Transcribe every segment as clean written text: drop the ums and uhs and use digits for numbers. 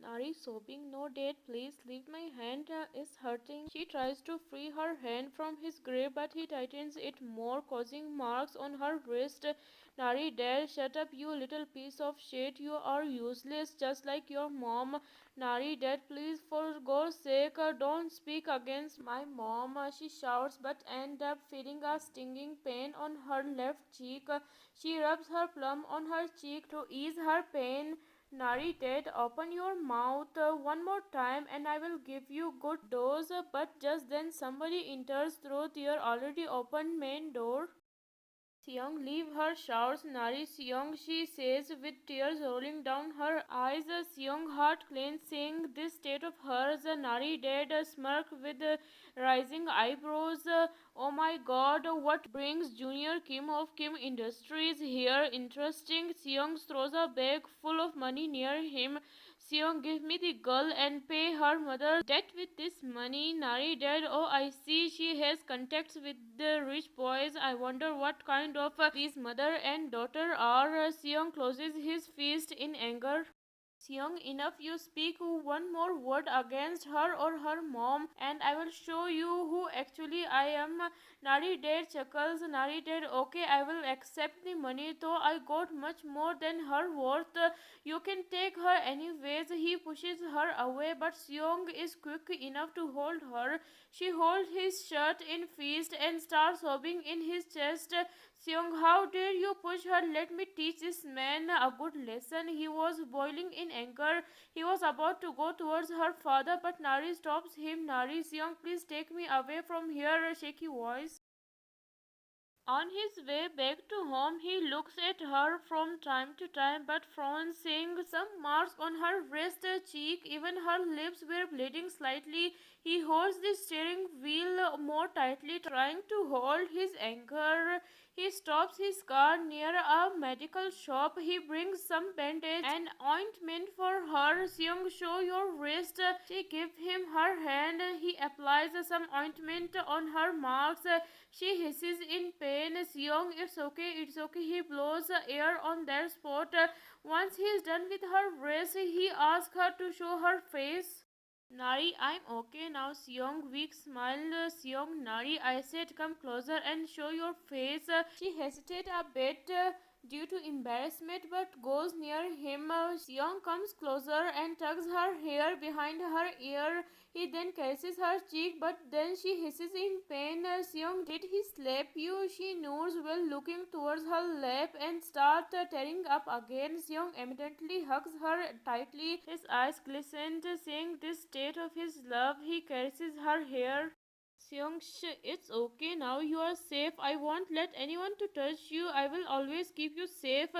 Nari sobbing, "No, Dad, please leave my hand. It's hurting." She tries to free her hand from his grip, but he tightens it more, causing marks on her wrist. "Nari, Dad, shut up, you little piece of shit. You are useless, just like your mom." "Nari, Dad, please, for God's sake, don't speak against my mom," she shouts, but ends up feeling a stinging pain on her left cheek. She rubs her palm on her cheek to ease her pain. "Nari, Dad, open your mouth one more time and I will give you good dose." But just then somebody enters through their already open main door. "Seong, leave her," shouts Nari. "Seong," she says with tears rolling down her eyes. Seong, heart cleansing this state of hers. Nari, Dad, smirk with rising eyebrows. "Oh my God, what brings Junior Kim of Kim Industries here? Interesting." Seong throws a bag full of money near him. "Seong, give me the girl and pay her mother debt with this money." "Nari, Dad, oh, I see she has contacts with the rich boys. I wonder what kind of these mother and daughter are." Seong closes his fist in anger. "Seong, enough. You speak one more word against her or her mom, and I will show you who actually I am." Nari, Dad chuckles. "Nari, Dad, okay, I will accept the money, though I got much more than her worth. You can take her anyways." He pushes her away, but Seong is quick enough to hold her. She holds his shirt in fist and starts sobbing in his chest. "Seong, how dare you push her? Let me teach this man a good lesson." He was boiling in anger. He was about to go towards her father, but Nari stops him. "Nari, Seong, please take me away from here." A shaky voice. On his way back to home, he looks at her from time to time, but frowns, seeing some marks on her wrist, cheek, even her lips were bleeding slightly. He holds the steering wheel more tightly, trying to hold his anger. He stops his car near a medical shop. He brings some bandage and ointment for her. "Seong, show your wrist." She gives him her hand. He applies some ointment on her marks. She hisses in pain. "Seong, it's okay, it's okay." He blows air on that spot. Once he is done with her wrist, he asks her to show her face. "Nari, I'm okay now." Seong, weak smile. "Seong, Nari, I said come closer and show your face." She hesitates a bit due to embarrassment, but goes near him. Seong comes closer and tugs her hair behind her ear. He then caresses her cheek, but then she hisses in pain. "Seong, did he slap you?" She nods while looking towards her lap and starts tearing up again. Seong evidently hugs her tightly. His eyes glistened, seeing this state of his love. He caresses her hair. "Seong, it's okay now. You are safe. I won't let anyone to touch you. I will always keep you safe."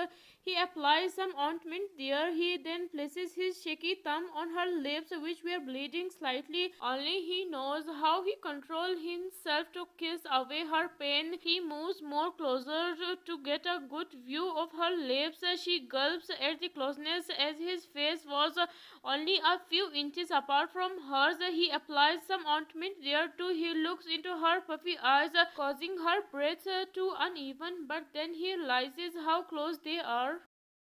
He applies some ointment there. He then places his shaky thumb on her lips, which were bleeding slightly. Only he knows how he controls himself to kiss away her pain. He moves more closer to get a good view of her lips. She gulps at the closeness, as his face was only a few inches apart from hers. He applies some ointment there too. He looks into her puffy eyes, causing her breath to uneven, but then he realizes how close they are.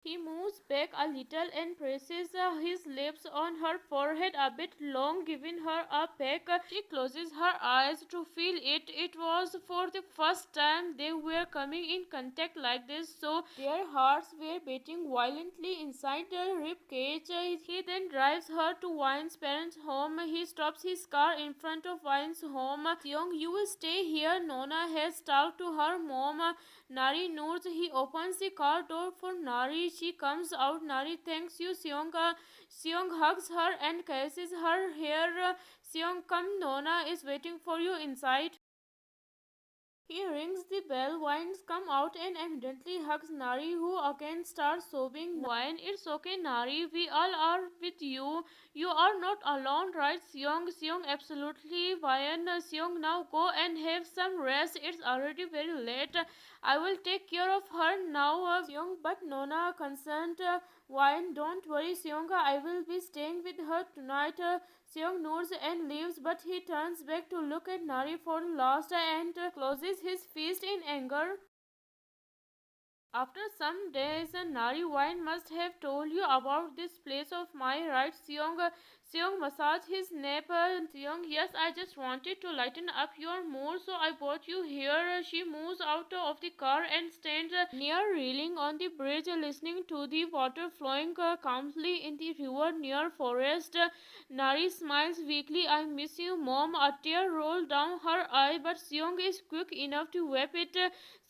He moves back a little and presses his lips on her forehead a bit long, giving her a peck. She closes her eyes to feel it. It was for the first time they were coming in contact like this, so their hearts were beating violently inside the rib cage. He then drives her to Wine's parents' home. He stops his car in front of Wine's home. "Seong, you will stay here. Nona has talked to her mom." Nari nods. He opens the car door for Nari. She comes out. "Nari, thanks you, Seong." Seong hugs her and caresses her hair. "Seong, come, Nona is waiting for you inside." He rings the bell. Wines come out and evidently hugs Nari, who again starts sobbing. "Wine, it's okay, Nari. We all are with you. You are not alone, right, Seong?" "Seong, absolutely." "Wine, Seong, now go and have some rest. It's already very late. I will take care of her now." Seong, but Nona concerned. "Wine, don't worry, Seong. I will be staying with her tonight." Seong nods and leaves, but he turns back to look at Nari for last and closes his fist in anger. After some days, Nari Wine must have told you about this place of mine, right? Seong massaged his nape. Seong, yes, I just wanted to lighten up your mood, so I brought you here. She moves out of the car and stands near railing on the bridge, listening to the water flowing calmly in the river near forest. Nari smiles weakly. I miss you, Mom. A tear rolled down her eye, but Seong is quick enough to wipe it.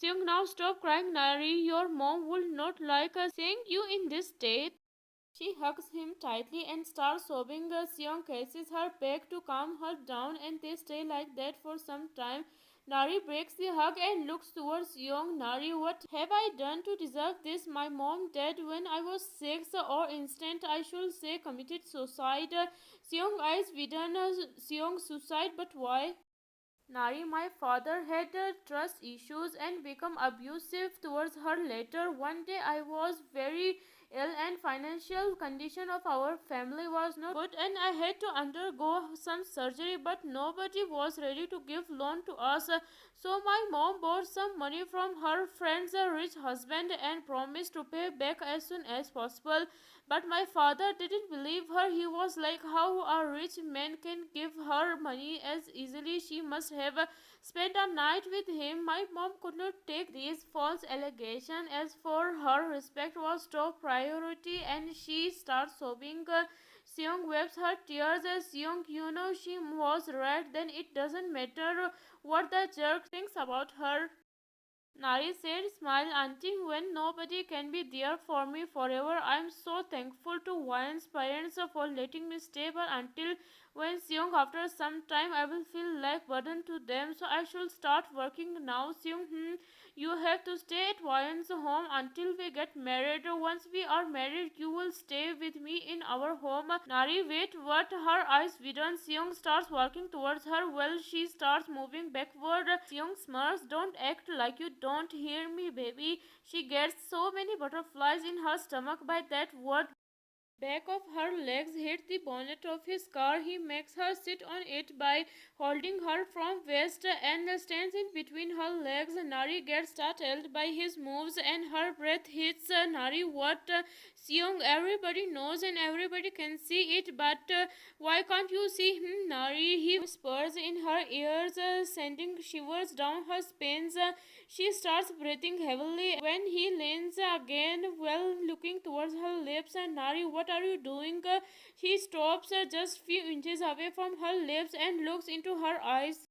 Seung, now stop crying, Nari. Your mom will not like seeing you in this state. She hugs him tightly and starts sobbing. Seong kisses her back to calm her down, and they stay like that for some time. Nari breaks the hug and looks towards Seong. Nari, what have I done to deserve this? My mom died when I was 6, or instant I should say committed suicide. Seong eyes widen. Seong suicide, but why? Nari, my father had trust issues and become abusive towards her later. One day I was very ill and financial condition of our family was not good and I had to undergo some surgery, but nobody was ready to give loan to us. So my mom borrowed some money from her friend's rich husband and promised to pay back as soon as possible. But my father didn't believe her. He was like, how a rich man can give her money as easily? She must have spent a night with him. My mom could not take these false allegations. As for her, respect was top priority and she starts sobbing. Seong wipes her tears. Seong, you know she was right. Then it doesn't matter what the jerk thinks about her. Nari said, smile, auntie, when nobody can be there for me forever. I am so thankful to Wayan's parents for letting me stay, but until when Seong, after some time, I will feel like burden to them, so I should start working now. Seong, you have to stay at Wayan's home until we get married. Once we are married, you will stay with me in our home. Nari, wait, what? Her eyes widen. Seong starts walking towards her. Well, she starts moving backward. Seong smirks. Don't act like you don't hear me, baby. She gets so many butterflies in her stomach by that word. Back of her legs hit the bonnet of his car. He makes her sit on it by holding her from waist and stands in between her legs. Nari gets startled by his moves and her breath hits. Nari, what? Seong, everybody knows and everybody can see it, but why can't you see him, Nari? He whispers in her ears, sending shivers down her spines. She starts breathing heavily when he leans again while looking towards her lips. And Nari, what are you doing? He stops just few inches away from her lips and looks into her eyes.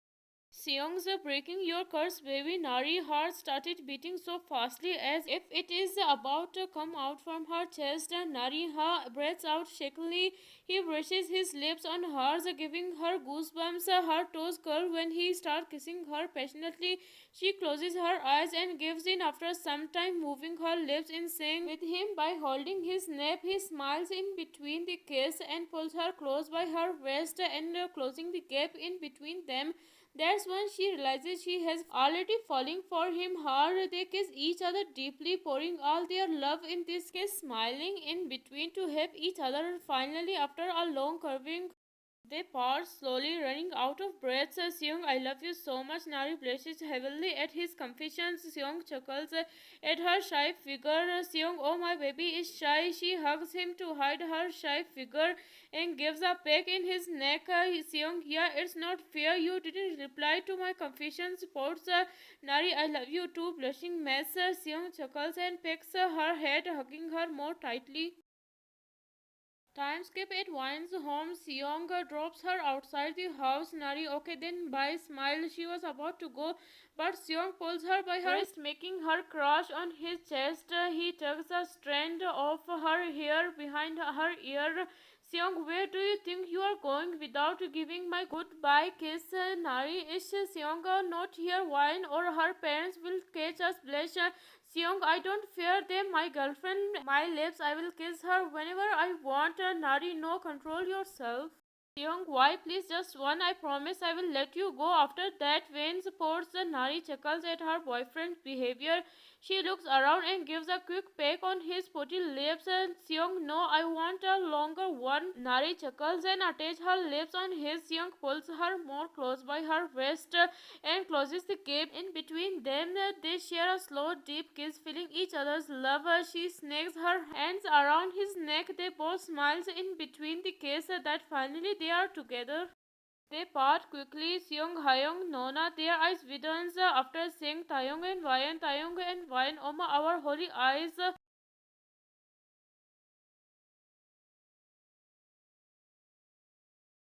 Seong's breaking your curse, baby. Nari's heart started beating so fastly as if it is about to come out from her chest. Nariha breathes out shakily. He brushes his lips on hers, giving her goosebumps. Her toes curl when he starts kissing her passionately. She closes her eyes and gives in after some time, moving her lips in sync with him by holding his neck. He smiles in between the kiss and pulls her close by her waist and closing the gap in between them. That's when she realizes she has already fallen for him hard. They kiss each other deeply, pouring all their love in this kiss, smiling in between to help each other. Finally, after a long curving, they part, slowly running out of breath. Seong, I love you so much. Nari blushes heavily at his confessions. Seong chuckles at her shy figure. Seong, oh, my baby is shy. She hugs him to hide her shy figure and gives a peck in his neck. Seong, yeah, it's not fair. You didn't reply to my confessions. Ports, Nari, I love you too. Blushing mess. Seong chuckles and pecks her head, hugging her more tightly. Time skip at Wine's home. Seong drops her outside the house. Nari, okay then bye. Smile. She was about to go, but Seong pulls her by her wrist, making her crush on his chest. He tugs a strand of her hair behind her ear. Seong, where do you think you are going without giving my goodbye kiss? Nari, is Seong not here? Wine or her parents will catch us. Blush. Seong, I don't fear them. My girlfriend, my lips, I will kiss her whenever I want. Nari, no, control yourself. Young, why? Please, just one. I promise I will let you go. After that, Wayne supports the Nari chuckles at her boyfriend's behavior. She looks around and gives a quick peck on his putty lips. And Seong, no, I want a longer one. Nari chuckles and attaches her lips on his. Seong pulls her more close by her waist and closes the gap in between them. They share a slow, deep kiss, feeling each other's love. She snakes her hands around his neck. They both smiles in between the kiss that finally they are together. They part quickly. Seong, Hyung, Nona, their eyes widens after seeing Taeyong and Wyan. Taeyong and Wyan, Oma, our holy eyes.